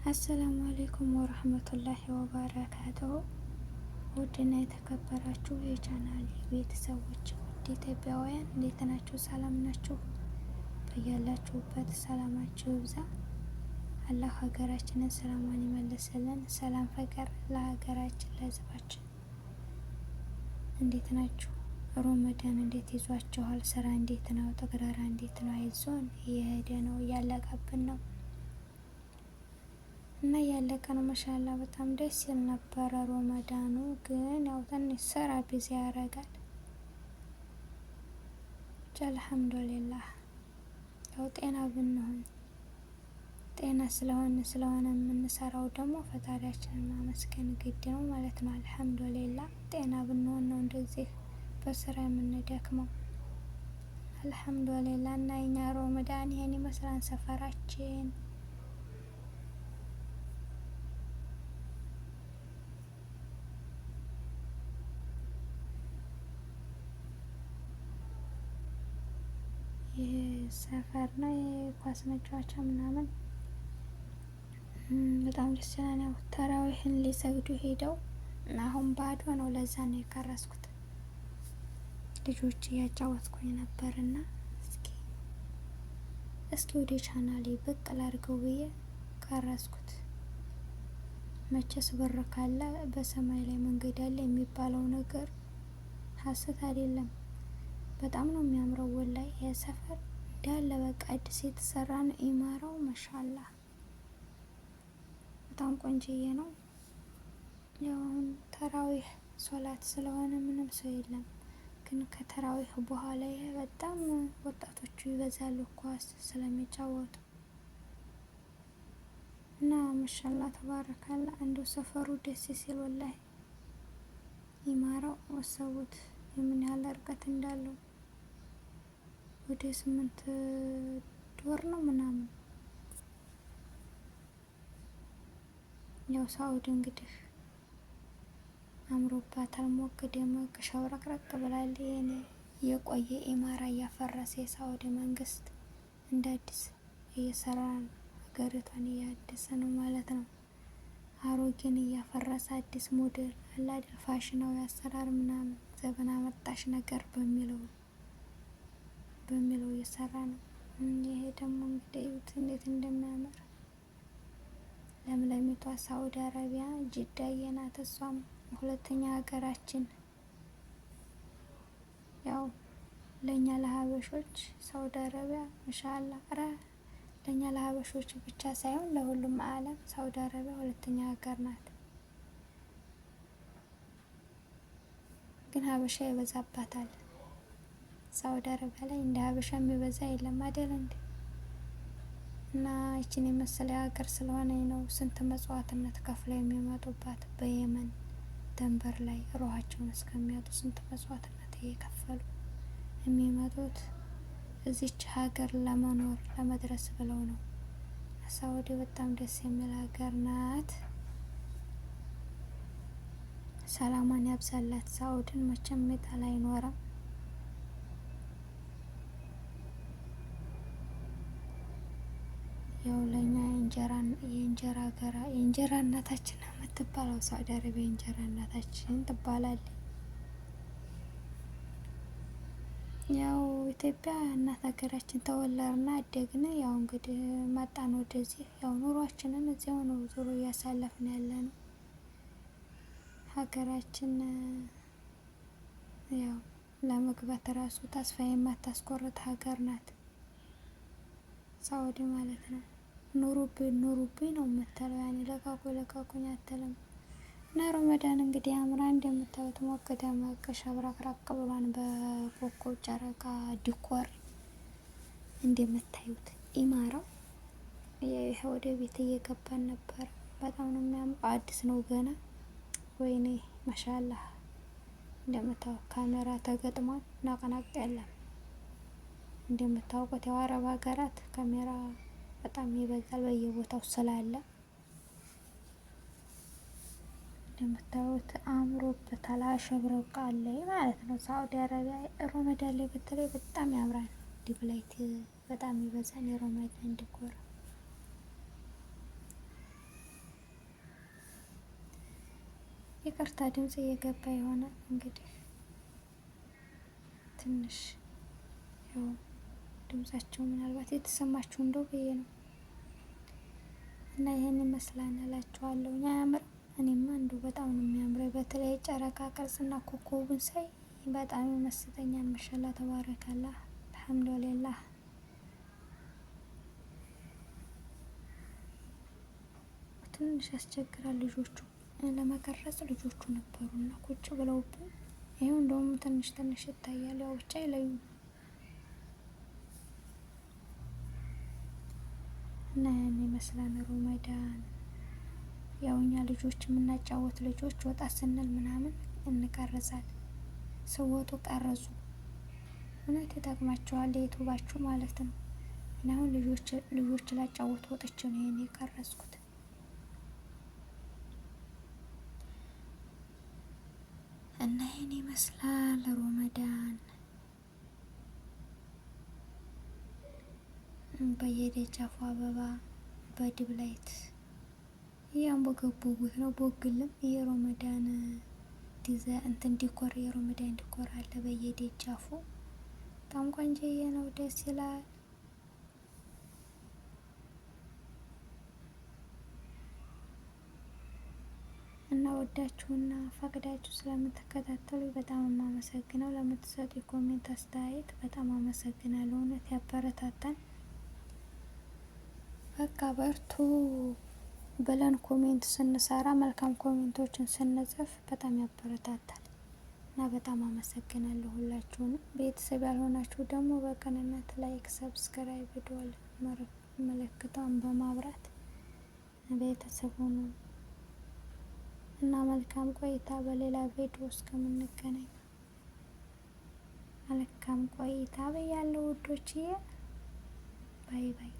አሰላሙ አሌይኩም ወረህመቱላሂ ወበረካቱሁ። ውድና የተከበራችሁ የቻናል ቤተሰቦች ውድ ኢትዮጵያውያን እንዴት ናችሁ? ሰላም ናችሁ? በያላችሁበት ሰላማችሁ ይብዛ። አላህ ሀገራችንን ሰላሟን ይመልስልን። ሰላም ፍቅር ለሀገራችን ለሕዝባችን። እንዴት ናችሁ? ሮመዳን እንዴት ይዟችኋል? ስራ እንዴት ነው? ተግባራ እንዴት ነው? አይዞን እየሄደ ነው፣ እያለቀብን ነው እና እያለቀ ነው። ማሻአላ በጣም ደስ ይል ነበረ ሮመዳኑ። ግን ያው ትንሽ ስራ ቢዚ ያደርጋል። ብቻ አልሐምዱሊላህ ያው ጤና ብንሆን ጤና ስለሆነ የምንሰራው ደግሞ ፈጣሪያችንን ማመስገን ግድ ነው ማለት ነው። አልሐምዱሊላህ ጤና ብንሆን ነው እንደዚህ በስራ የምንደክመው። አልሐምዱሊላህ እና የኛ ሮመዳን ይሄን ይመስላል ሰፈራችን። ሰፈር ነው የኳስ መጫወቻ ምናምን በጣም ደስ ይላል። ያው ተራዊህን ሊሰግዱ ሄደው እና አሁን ባዶ ነው። ለዛ ነው የቀረስኩት። ልጆች እያጫወትኩኝ ነበርና እስኪ ወደ ቻናሌ ብቅ ላድርገው ብዬ ቀረስኩት። መቼስ ብር ካለ በሰማይ ላይ መንገድ አለ የሚባለው ነገር ሀሰት አይደለም። በጣም ነው የሚያምረው ወላይ የሰፈር እንዳለ በቃ አዲስ የተሰራ ነው። ኢማራው ማሻአላህ በጣም ቆንጆዬ ነው። ያው ተራዊህ ሶላት ስለሆነ ምንም ሰው የለም። ግን ከተራዊህ በኋላ ይሄ በጣም ወጣቶቹ ይበዛሉ ኳስ ስለሚጫወቱ እና ማሻአላህ ተባረካላ። አንዱ ሰፈሩ ደስ ሲል ወላይ ኢማራው ወሰቡት የምን ያህል ርቀት እንዳለው ወደ 8 ዶር ነው ምናምን። ያው ሳውዲ እንግዲህ አምሮባታል። ሞቅ ደመቅ ሸብረቅረቅ ብላለች። የኔ የቆየ ኢማራ እያፈረሰ የሳውዲ መንግስት እንደ አዲስ እየሰራ ነው። ሀገሪቷን እያደሰ ነው ማለት ነው። አሮጌን እያፈረሰ አዲስ ሞዴል አለ አይደል? ፋሽናዊ አሰራር ምናምን ዘመን አመጣሽ ነገር በሚለው እየሰራ ነው። ይሄ ደግሞ እንግዲህ እንዴት እንደሚያምር ለምለሚቷ ሳውዲ አረቢያ ጅዳዬ ናት። እሷም ሁለተኛ ሀገራችን። ያው ለኛ ለሀበሾች ሳውዲ አረቢያ ማሻአላህ ለኛ ለሀበሾች ብቻ ሳይሆን ለሁሉም ዓለም ሳውዲ አረቢያ ሁለተኛ ሀገር ናት። ግን ሀበሻ ይበዛባታል። ሳውዲ አረቢያ ላይ እንደ ሀበሻ የሚበዛ የለም አይደል እንዴ? እና ይችን የመሰለ ሀገር ስለሆነ ነው ስንት መስዋዕትነት ከፍለው የሚመጡባት። በየመን ደንበር ላይ ሩሃቸውን እስከሚያጡ ስንት መስዋዕትነት እየከፈሉ የሚመጡት እዚች ሀገር ለመኖር ለመድረስ ብለው ነው። ሳውዲ በጣም ደስ የሚል ሀገር ናት። ሰላሟን ያብዛላት። ሳውዲን መቼም የሚጠላ አይኖርም። ያው ለኛ የእንጀራ እናታችን ነው የምትባለው ሳውዲ አረቢያ። የእንጀራ እናታችን ትባላለች። ያው ኢትዮጵያ እናት ሀገራችን ተወለድና አደግን። ያው እንግዲህ መጣን ወደዚህ። ያው ኑሯችንን እዚያው ነው ዞሮ እያሳለፍን ያለ ነው። ሀገራችን ያው ለመግባት ራሱ ተስፋ የማታስቆርጥ ሀገር ናት ሳውዲ ማለት ነው። ኑሩብኝ ነው የምትለው። ያኔ ለቃቁኝ አትልም። እና ሮመዳን እንግዲህ አምራ እንደምታዩት ሞቅ ደመቅ ሸብረቅረቅ ብሏን በኮከብ ጨረቃ ዲኮር እንደምታዩት ኢማራው። ይሄ ወደ ቤት እየገባን ነበር። በጣም ነው የሚያምረው። አዲስ ነው ገና። ወይኔ ማሻአላህ እንደምታዩት ካሜራ ተገጥሟል። ናቀናቅ የለም። እንደምታውቁት ያው አረብ ሀገራት ካሜራ በጣም ይበዛል በየቦታው ስላለ እንደምታዩት አምሮበታል። አሸብርቃል ማለት ነው። ሳውዲ አረቢያ ሮመዳን ላይ በተለይ በጣም ያምራል። ዲብላይት በጣም ይበዛል። የሮመዳን ዲኮር ይቅርታ ድምጽ እየገባ ይሆናል እንግዲህ ትንሽ ያው ድምጻቸው ምናልባት የተሰማችሁ እንደው ብዬ ነው። እና ይሄን ይመስላል እላችኋለሁ። አያምርም? እኔማ እንደው በጣም ነው የሚያምረው። በተለይ ጨረቃ ቅርጽና ኮከቡን ሳይ በጣም ይመስጠኛል። ማሻአላህ ተባረካላህ አልሐምዱሊላህ። ትንሽ ያስቸግራል። ልጆቹ ለመቀረጽ ልጆቹ ነበሩና ቁጭ ብለውብን ይሄው እንደውም ትንሽ ትንሽ ይታያል። ያው ብቻ አይለዩም። እና ያን ይመስላል ረመዳን። ያው እኛ ልጆች የምናጫወት ልጆች ወጣ ስንል ምናምን እንቀርጻለን። ስወጡ ቀረጹ። እውነት ይጠቅማቸዋል የዩቱባችሁ ማለት ነው። እና አሁን ልጆች ላጫወት ወጥቼ ነው ይሄን የቀረጽኩት። እና ይሄን ይመስላል ረመዳን። በየደጃፉ አበባ በድብ ላይት እያንቦገቦጉት ነው። ቦግልም የረመዳን እንትን ዲኮር የረመዳን ዲኮር አለ በየደጃፉ። በጣም ቆንጆዬ ነው፣ ደስ ይላል። እና ወዳችሁና ፈቅዳችሁ ስለምትከታተሉ በጣም የማመሰግነው። ለምትሰጡ የኮሜንት አስተያየት በጣም አመሰግናለሁ። እውነት ያበረታታል። በቃ በርቱ ብለን ኮሜንት ስንሰራ መልካም ኮሜንቶችን ስንጽፍ በጣም ያበረታታል እና በጣም አመሰግናለሁ ሁላችሁንም። ቤተሰብ ያልሆናችሁ ደግሞ በቅንነት ላይክ፣ ሰብስክራይብ፣ ደወል ምልክቷን በማብራት ቤተሰብ ሁኑ እና መልካም ቆይታ። በሌላ ቪዲዮ እስከምንገናኝ መልካም ቆይታ ብያለሁ ውዶችዬ። ባይ ባይ።